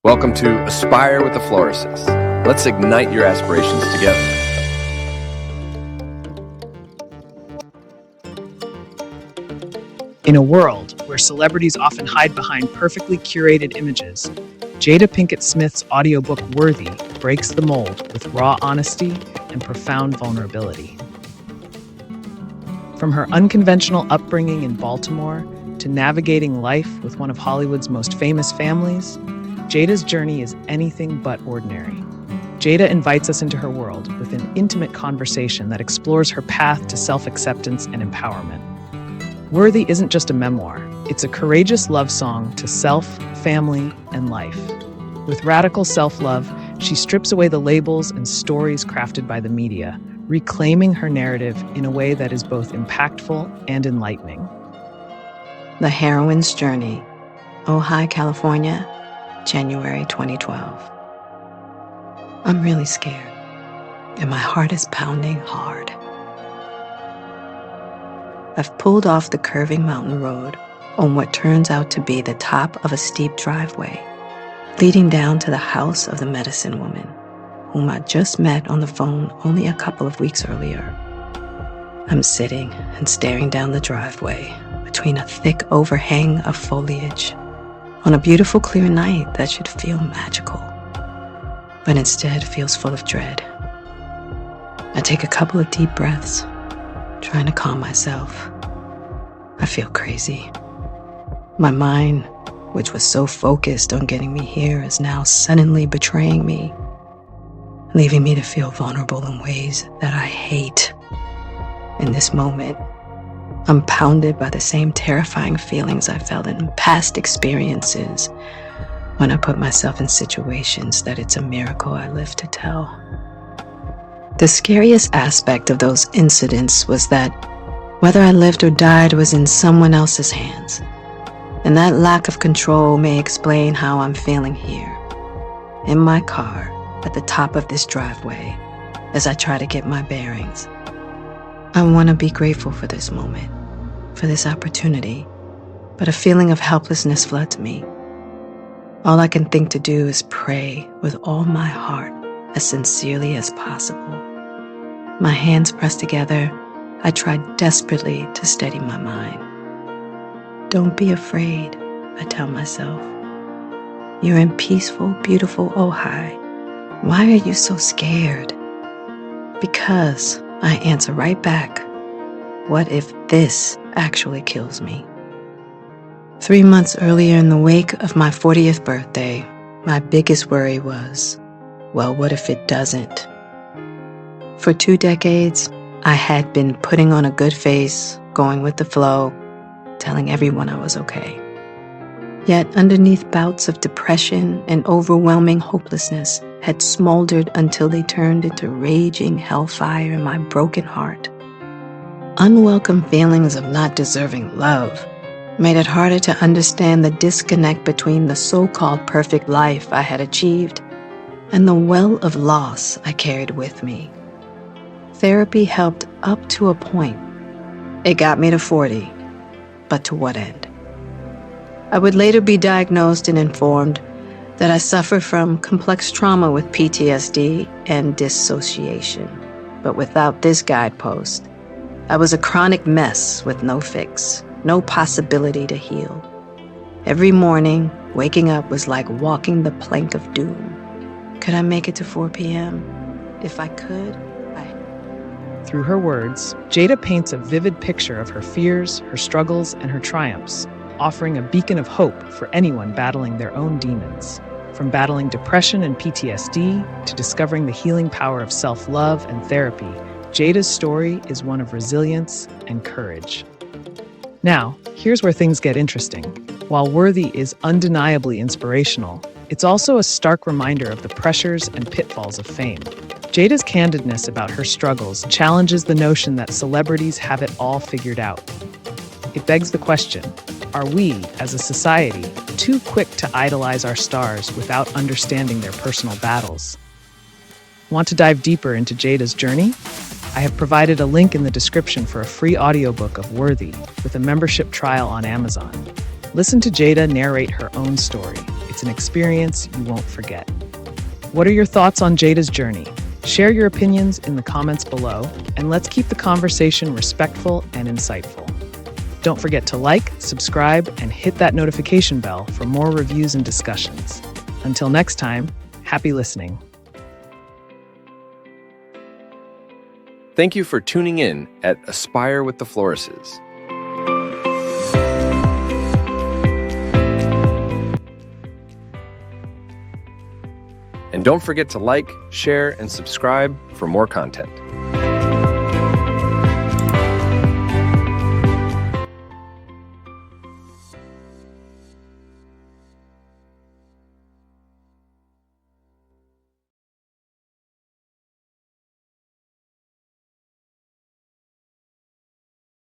Welcome to Aspire with the Florists. Let's ignite your aspirations together. In a world where celebrities often hide behind perfectly curated images, Jada Pinkett Smith's audiobook Worthy breaks the mold with raw honesty and profound vulnerability. From her unconventional upbringing in Baltimore to navigating life with one of Hollywood's most famous families, Jada's journey is anything but ordinary. Jada invites us into her world with an intimate conversation that explores her path to self-acceptance and empowerment. Worthy isn't just a memoir, it's a courageous love song to self, family, and life. With radical self-love, she strips away the labels and stories crafted by the media, reclaiming her narrative in a way that is both impactful and enlightening. The Heroine's Journey, Ojai, California, January 2012. I'm really scared, and my heart is pounding hard. I've pulled off the curving mountain road on what turns out to be the top of a steep driveway, leading down to the house of the medicine woman, whom I just met on the phone only a couple of weeks earlier. I'm sitting and staring down the driveway between a thick overhang of foliage on a beautiful clear night that should feel magical, but instead feels full of dread. I take a couple of deep breaths, trying to calm myself. I feel crazy. My mind, which was so focused on getting me here, is now suddenly betraying me, leaving me to feel vulnerable in ways that I hate. In this moment, I'm pounded by the same terrifying feelings I felt in past experiences when I put myself in situations that it's a miracle I live to tell. The scariest aspect of those incidents was that whether I lived or died was in someone else's hands, and that lack of control may explain how I'm feeling here, in my car at the top of this driveway as I try to get my bearings. I want to be grateful for this moment, for this opportunity, but a feeling of helplessness floods me. All I can think to do is pray with all my heart, as sincerely as possible. My hands pressed together, I try desperately to steady my mind. Don't be afraid, I tell myself. You're in peaceful, beautiful Ojai. Why are you so scared? Because, I answer right back. What if this actually kills me? 3 months earlier, in the wake of my 40th birthday, my biggest worry was, well, what if it doesn't? For 2 decades, I had been putting on a good face, going with the flow, telling everyone I was okay. Yet underneath bouts of depression and overwhelming hopelessness had smoldered until they turned into raging hellfire in my broken heart. Unwelcome feelings of not deserving love made it harder to understand the disconnect between the so-called perfect life I had achieved and the well of loss I carried with me. Therapy helped up to a point. It got me to 40, but to what end? I would later be diagnosed and informed that I suffer from complex trauma with PTSD and dissociation. But without this guidepost, I was a chronic mess with no fix, no possibility to heal. Every morning, waking up was like walking the plank of doom. Could I make it to 4 p.m.? If I could, Through her words, Jada paints a vivid picture of her fears, her struggles, and her triumphs, offering a beacon of hope for anyone battling their own demons. From battling depression and PTSD to discovering the healing power of self-love and therapy, Jada's story is one of resilience and courage. Now, here's where things get interesting. While Worthy is undeniably inspirational, it's also a stark reminder of the pressures and pitfalls of fame. Jada's candidness about her struggles challenges the notion that celebrities have it all figured out. It begs the question, are we, as a society, too quick to idolize our stars without understanding their personal battles? Want to dive deeper into Jada's journey? I have provided a link in the description for a free audiobook of Worthy with a membership trial on Amazon. Listen to Jada narrate her own story. It's an experience you won't forget. What are your thoughts on Jada's journey? Share your opinions in the comments below, and let's keep the conversation respectful and insightful. Don't forget to like, subscribe, and hit that notification bell for more reviews and discussions. Until next time, happy listening. Thank you for tuning in at Aspire with the Florises. And don't forget to like, share, and subscribe for more content.